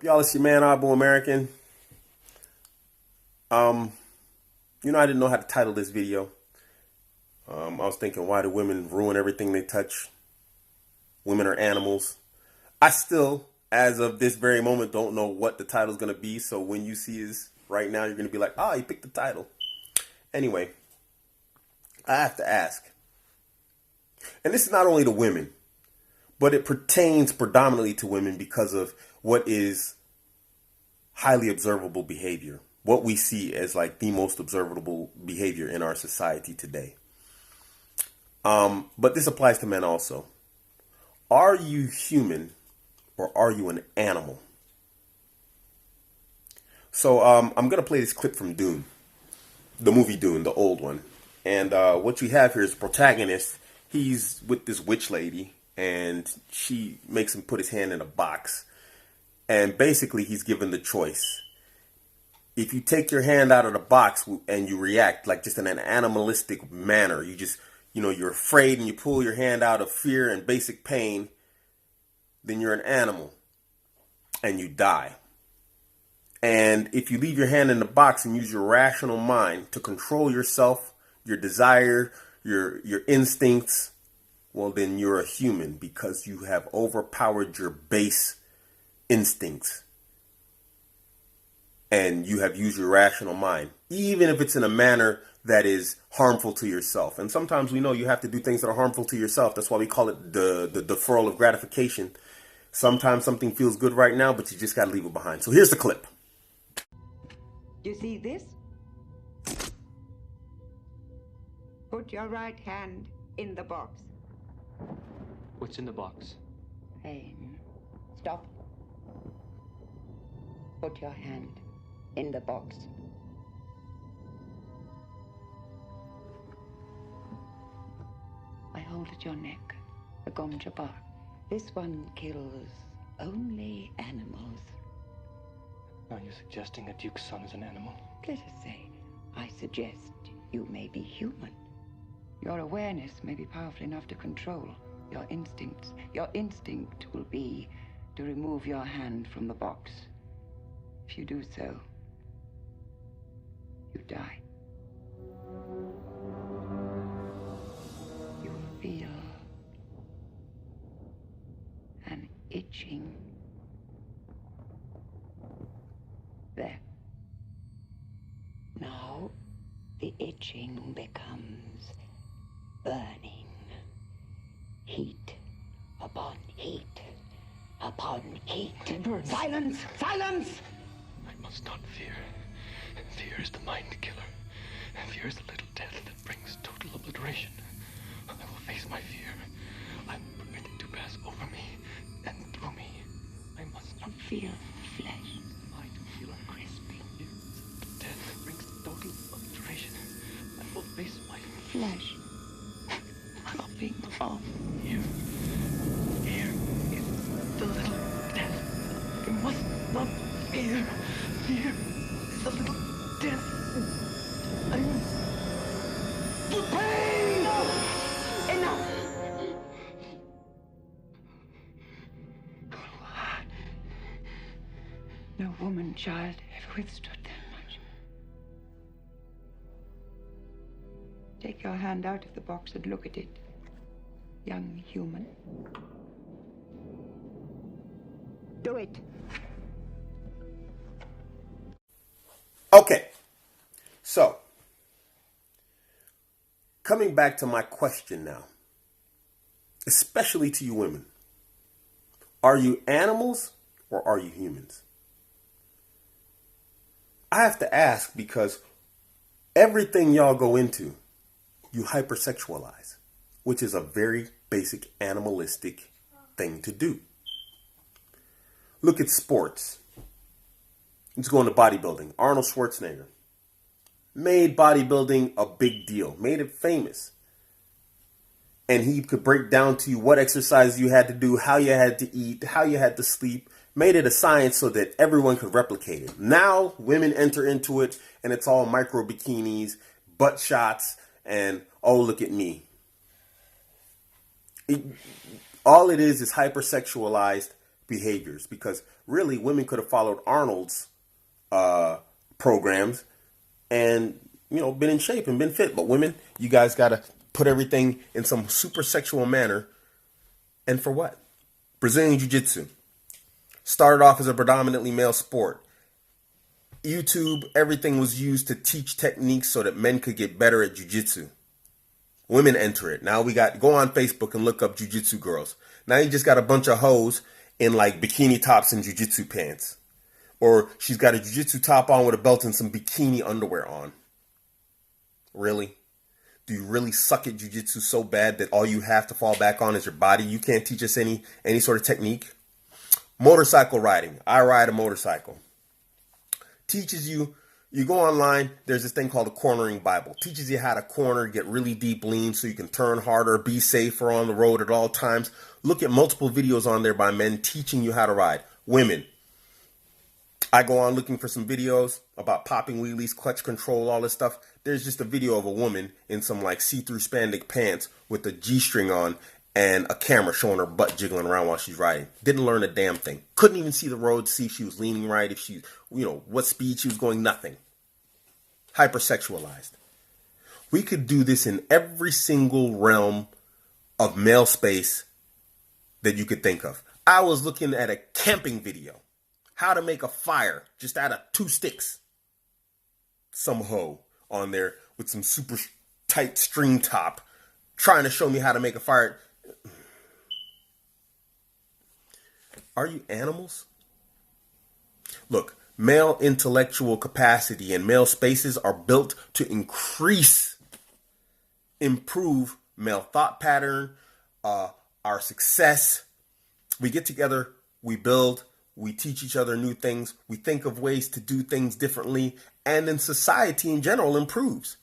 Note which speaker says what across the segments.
Speaker 1: Y'all, it's your man Abuamerican. Um, I didn't know how to title this video. I was thinking, why do women ruin everything they touch? Women are animals. I still, as of this very moment, don't know what the title's gonna be. So when you see this right now, you're gonna be like, "Ah, you picked the title." Anyway, I have to ask, and this is not only to women, but it pertains predominantly to women because of what is highly observable behavior. What we see as like the most observable behavior in our society today. But this applies to men also. Are you human or are you an animal? So I'm going to play this clip from Dune, the movie Dune, the old one. And what you have here is the protagonist. He's with this witch lady and she makes him put his hand in a box. And basically he's given the choice. If you take your hand out of the box and you react like just in an animalistic manner, you just, you're afraid and you pull your hand out of fear and basic pain, then you're an animal and you die. And if you leave your hand in the box and use your rational mind to control yourself, your desire, your instincts, well, then you're a human because you have overpowered your base instincts. And you have used your rational mind, even if it's in a manner that is harmful to yourself. And sometimes we know you have to do things that are harmful to yourself. That's why we call it the deferral of gratification. Sometimes something feels good right now, but you just got to leave it behind. So here's the clip.
Speaker 2: You see this? Put your right hand in the box.
Speaker 3: What's in the box?
Speaker 2: Pain. Stop. Put your hand in the box. I hold at your neck a gomja bar. This one kills only animals.
Speaker 3: Are you suggesting that Duke's son is an animal?
Speaker 2: Let us say, I suggest you may be human. Your awareness may be powerful enough to control your instincts. Your instinct will be to remove your hand from the box. If you do so, you die. You will feel an itching there. Now, the itching becomes burning. Heat upon heat upon heat. Silence! Silence!
Speaker 3: I must not fear. Fear is the mind killer. Fear is the little death that brings total obliteration. I will face my fear. I'm permitted to pass over me and through me. I must not
Speaker 2: feel flesh.
Speaker 3: I do feel a crisping. Fear is the death that brings total obliteration. I will face my
Speaker 2: Flesh. Popping off.
Speaker 3: Here is the little death. I must not fear. Fear is the little death. I must. The pain!
Speaker 2: Enough! No woman, child, ever withstood that much. Take your hand out of the box and look at it, young human. Do it.
Speaker 1: Okay. So, coming back to my question now, especially to you women. Are you animals or are you humans? I have to ask because everything y'all go into, you hypersexualize, which is a very basic animalistic thing to do. Look at sports. Let's go into bodybuilding. Arnold Schwarzenegger made bodybuilding a big deal, made it famous. And he could break down to you what exercise you had to do, how you had to eat, how you had to sleep, made it a science so that everyone could replicate it. Now women enter into it and it's all micro bikinis, butt shots, and oh, look at me. All it is hypersexualized behaviors, because really women could have followed Arnold's programs and, you know, been in shape and been fit. But women, you guys got to put everything in some super sexual manner. And for what? Brazilian Jiu-Jitsu started off as a predominantly male sport. YouTube, everything was used to teach techniques so that men could get better at jiu-jitsu. Women enter it. Now go on Facebook and look up jiu-jitsu girls. Now you just got a bunch of hoes in like bikini tops and jiu-jitsu pants. Or she's got a jiu-jitsu top on with a belt and some bikini underwear on. Really? Do you really suck at jiu-jitsu so bad that all you have to fall back on is your body? You can't teach us any sort of technique? Motorcycle riding. I ride a motorcycle. Teaches you go online, there's this thing called a cornering Bible. Teaches you how to corner, get really deep lean so you can turn harder, be safer on the road at all times. Look at multiple videos on there by men teaching you how to ride. Women, I go on looking for some videos about popping wheelies, clutch control, all this stuff. There's just a video of a woman in some like see-through spandex pants with a G-string on and a camera showing her butt jiggling around while she's riding. Didn't learn a damn thing. Couldn't even see the road, see if she was leaning right, if she, you know, what speed she was going, nothing. Hypersexualized. We could do this in every single realm of male space that you could think of. I was looking at a camping video. How to make a fire just out of 2 sticks. Some hoe on there with some super tight string top trying to show me how to make a fire. Are you animals? Look, male intellectual capacity and male spaces are built to improve male thought pattern, our success. We get together, we build, we teach each other new things, we think of ways to do things differently, and then society in general improves.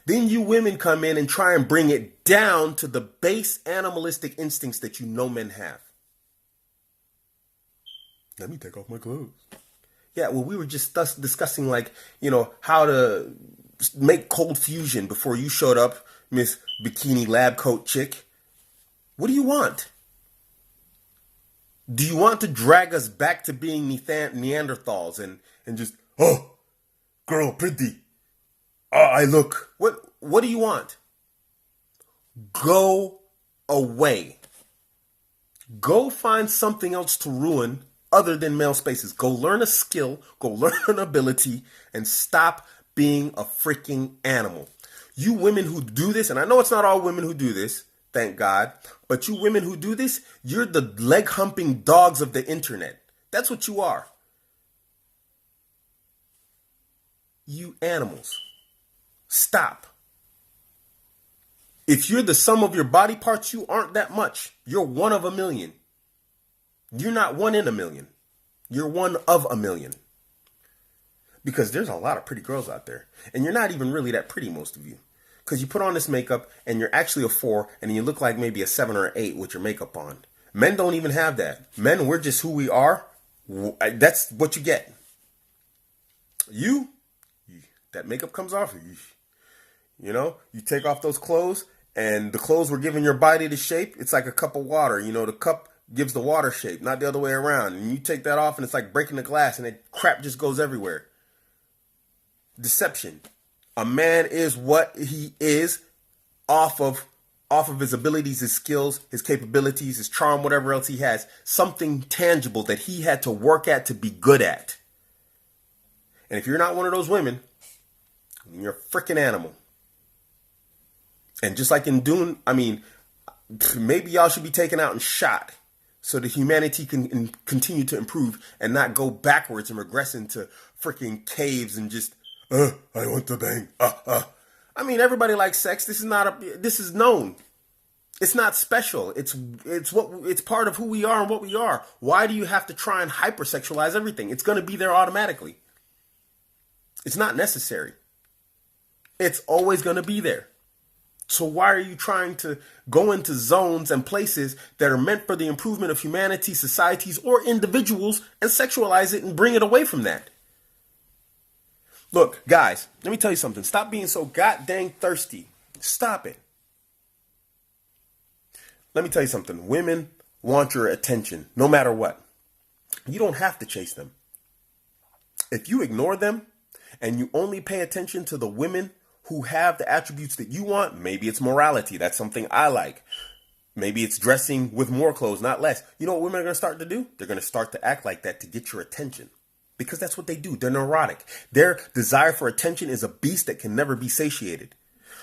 Speaker 1: Then you women come in and try and bring it down to the base animalistic instincts that you know men have. Let me take off my clothes. Yeah, well, we were just discussing, like, you know, how to make cold fusion before you showed up, Miss Bikini Lab Coat Chick. What do you want? Do you want to drag us back to being Neanderthals and just, oh, girl, pretty. Oh, I look. What do you want? Go away. Go find something else to ruin other than male spaces. Go learn a skill, go learn an ability, and stop being a freaking animal. You women who do this, and I know it's not all women who do this, thank God, but you women who do this, you're the leg-humping dogs of the internet. That's what you are. You animals. Stop. If you're the sum of your body parts, you aren't that much. You're one of a million. You're not one in a million. You're one of a million. Because there's a lot of pretty girls out there. And you're not even really that pretty, most of you. Because you put on this makeup and you're actually a 4 and you look like maybe a 7 or 8 with your makeup on. Men don't even have that. Men, we're just who we are. That's what you get. That makeup comes off. You know, you take off those clothes and the clothes were giving your body the shape. It's like a cup of water. You know, the cup gives the water shape, not the other way around. And you take that off and it's like breaking the glass and that crap just goes everywhere. Deception. A man is what he is off of his abilities, his skills, his capabilities, his charm, whatever else he has. Something tangible that he had to work at to be good at. And if you're not one of those women, you're a freaking animal. And just like in Dune, I mean, maybe y'all should be taken out and shot so that humanity can continue to improve and not go backwards and regress into freaking caves and just, I want to bang. I mean, everybody likes sex. This is known. It's not special. It's part of who we are and what we are. Why do you have to try and hypersexualize everything? It's going to be there automatically. It's not necessary. It's always going to be there. So why are you trying to go into zones and places that are meant for the improvement of humanity, societies, or individuals and sexualize it and bring it away from that? Look, guys, let me tell you something. Stop being so goddamn thirsty. Stop it. Let me tell you something. Women want your attention no matter what. You don't have to chase them. If you ignore them and you only pay attention to the women who have the attributes that you want, maybe it's morality. That's something I like. Maybe it's dressing with more clothes, not less. You know what women are going to start to do? They're going to start to act like that to get your attention. Because that's what they do. They're neurotic. Their desire for attention is a beast that can never be satiated.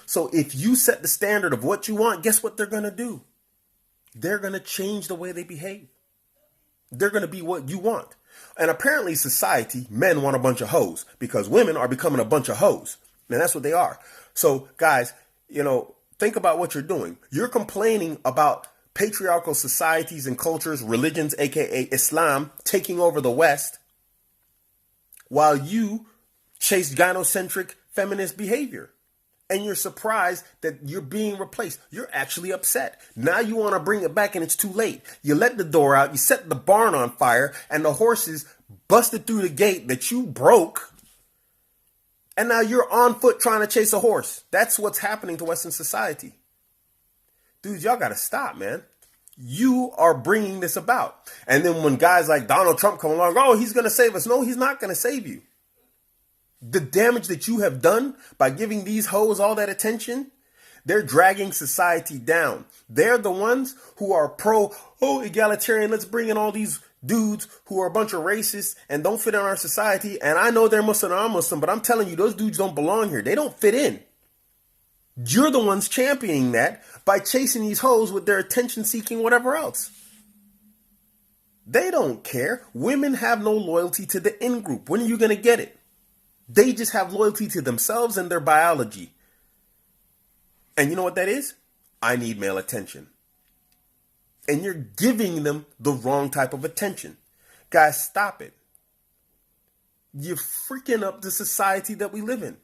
Speaker 1: So if you set the standard of what you want, guess what they're going to do? They're going to change the way they behave. They're going to be what you want. And apparently society, men want a bunch of hoes because women are becoming a bunch of hoes. And that's what they are. So guys, think about what you're doing. You're complaining about patriarchal societies and cultures, religions, aka Islam, taking over the West, while you chase gynocentric feminist behavior. And you're surprised that you're being replaced. You're actually upset. Now you want to bring it back and it's too late. You let the door out, you set the barn on fire, and the horses busted through the gate that you broke. And now you're on foot trying to chase a horse. That's what's happening to Western society. Dudes, y'all got to stop, man. You are bringing this about. And then when guys like Donald Trump come along, oh, he's going to save us. No, he's not going to save you. The damage that you have done by giving these hoes all that attention, they're dragging society down. They're the ones who are egalitarian. Let's bring in all these dudes who are a bunch of racists and don't fit in our society. And I know they're Muslim and I'm Muslim, but I'm telling you, those dudes don't belong here. They don't fit in. You're the ones championing that by chasing these hoes with their attention seeking, whatever else. They don't care. Women have no loyalty to the in-group. When are you going to get it? They just have loyalty to themselves and their biology. And you know what that is? I need male attention. And you're giving them the wrong type of attention. Guys, stop it. You're freaking up the society that we live in.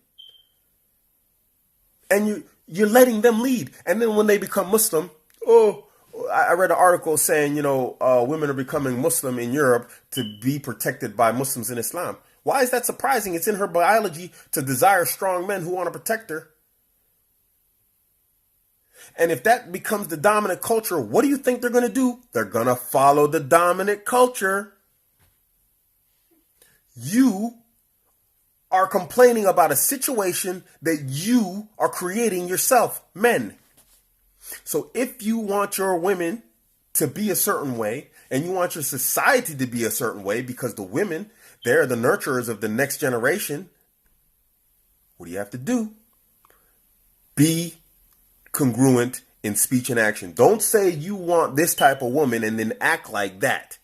Speaker 1: And you're letting them lead. And then when they become Muslim, I read an article saying, women are becoming Muslim in Europe to be protected by Muslims in Islam. Why is that surprising? It's in her biology to desire strong men who want to protect her. And if that becomes the dominant culture, what do you think they're going to do? They're going to follow the dominant culture. You are complaining about a situation that you are creating yourself, men. So if you want your women to be a certain way and you want your society to be a certain way because the women, they're the nurturers of the next generation, what do you have to do? Be congruent in speech and action. Don't say you want this type of woman and then act like that.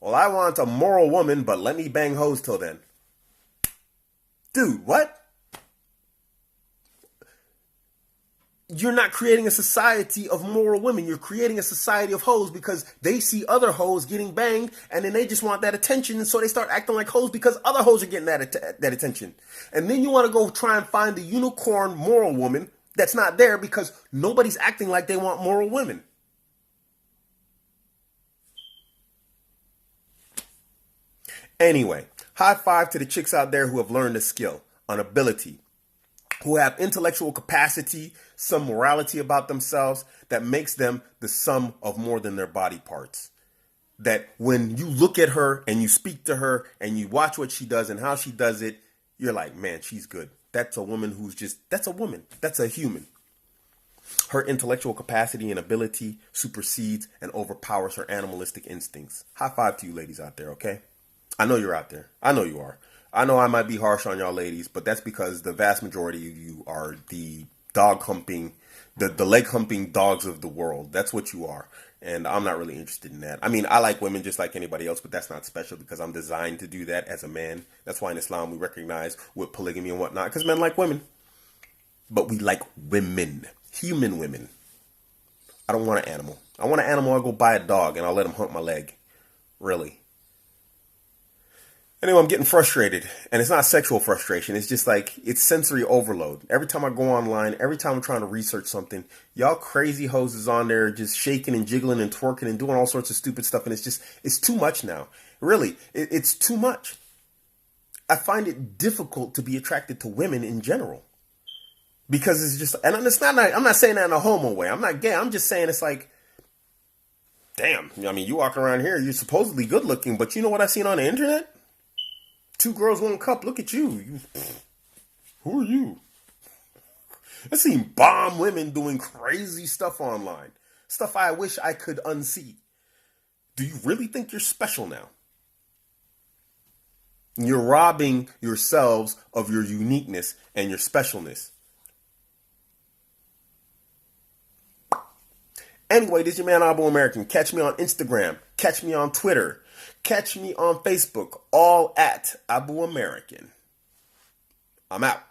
Speaker 1: Well, I want a moral woman, but let me bang hoes till then. Dude, what? You're not creating a society of moral women. You're creating a society of hoes because they see other hoes getting banged and then they just want that attention. And so they start acting like hoes because other hoes are getting that attention. And then you want to go try and find the unicorn moral woman that's not there because nobody's acting like they want moral women. Anyway, high five to the chicks out there who have learned a skill, an ability, who have intellectual capacity, some morality about themselves that makes them the sum of more than their body parts. That when you look at her and you speak to her and you watch what she does and how she does it, you're like, man, she's good. That's a woman that's a woman. That's a human. Her intellectual capacity and ability supersedes and overpowers her animalistic instincts. High five to you ladies out there, okay? I know you're out there. I know you are. I know I might be harsh on y'all ladies, but that's because the vast majority of you are the dog humping, the leg humping dogs of the world. That's what you are. And I'm not really interested in that. I mean, I like women just like anybody else, but that's not special because I'm designed to do that as a man. That's why in Islam we recognize with polygamy and whatnot, because men like women. But we like women, human women. I don't want an animal. I want an animal, I'll go buy a dog and I'll let him hump my leg. Really. Anyway, I'm getting frustrated, and it's not sexual frustration. It's just like, it's sensory overload. Every time I go online, every time I'm trying to research something, y'all crazy hoes is on there just shaking and jiggling and twerking and doing all sorts of stupid stuff, and it's too much now. Really, it's too much. I find it difficult to be attracted to women in general. Because it's just, and it's not, I'm not saying that in a homo way. I'm not gay. I'm just saying it's like, damn, I mean, you walking around here, you're supposedly good looking, but you know what I seen on the internet? 2 girls, 1 cup. Look at you. Who are you? I seen bomb women doing crazy stuff online. Stuff I wish I could unsee. Do you really think you're special now? You're robbing yourselves of your uniqueness and your specialness. Anyway, this is your man Abuamerican. Catch me on Instagram. Catch me on Twitter. Catch me on Facebook. All at Abuamerican. I'm out.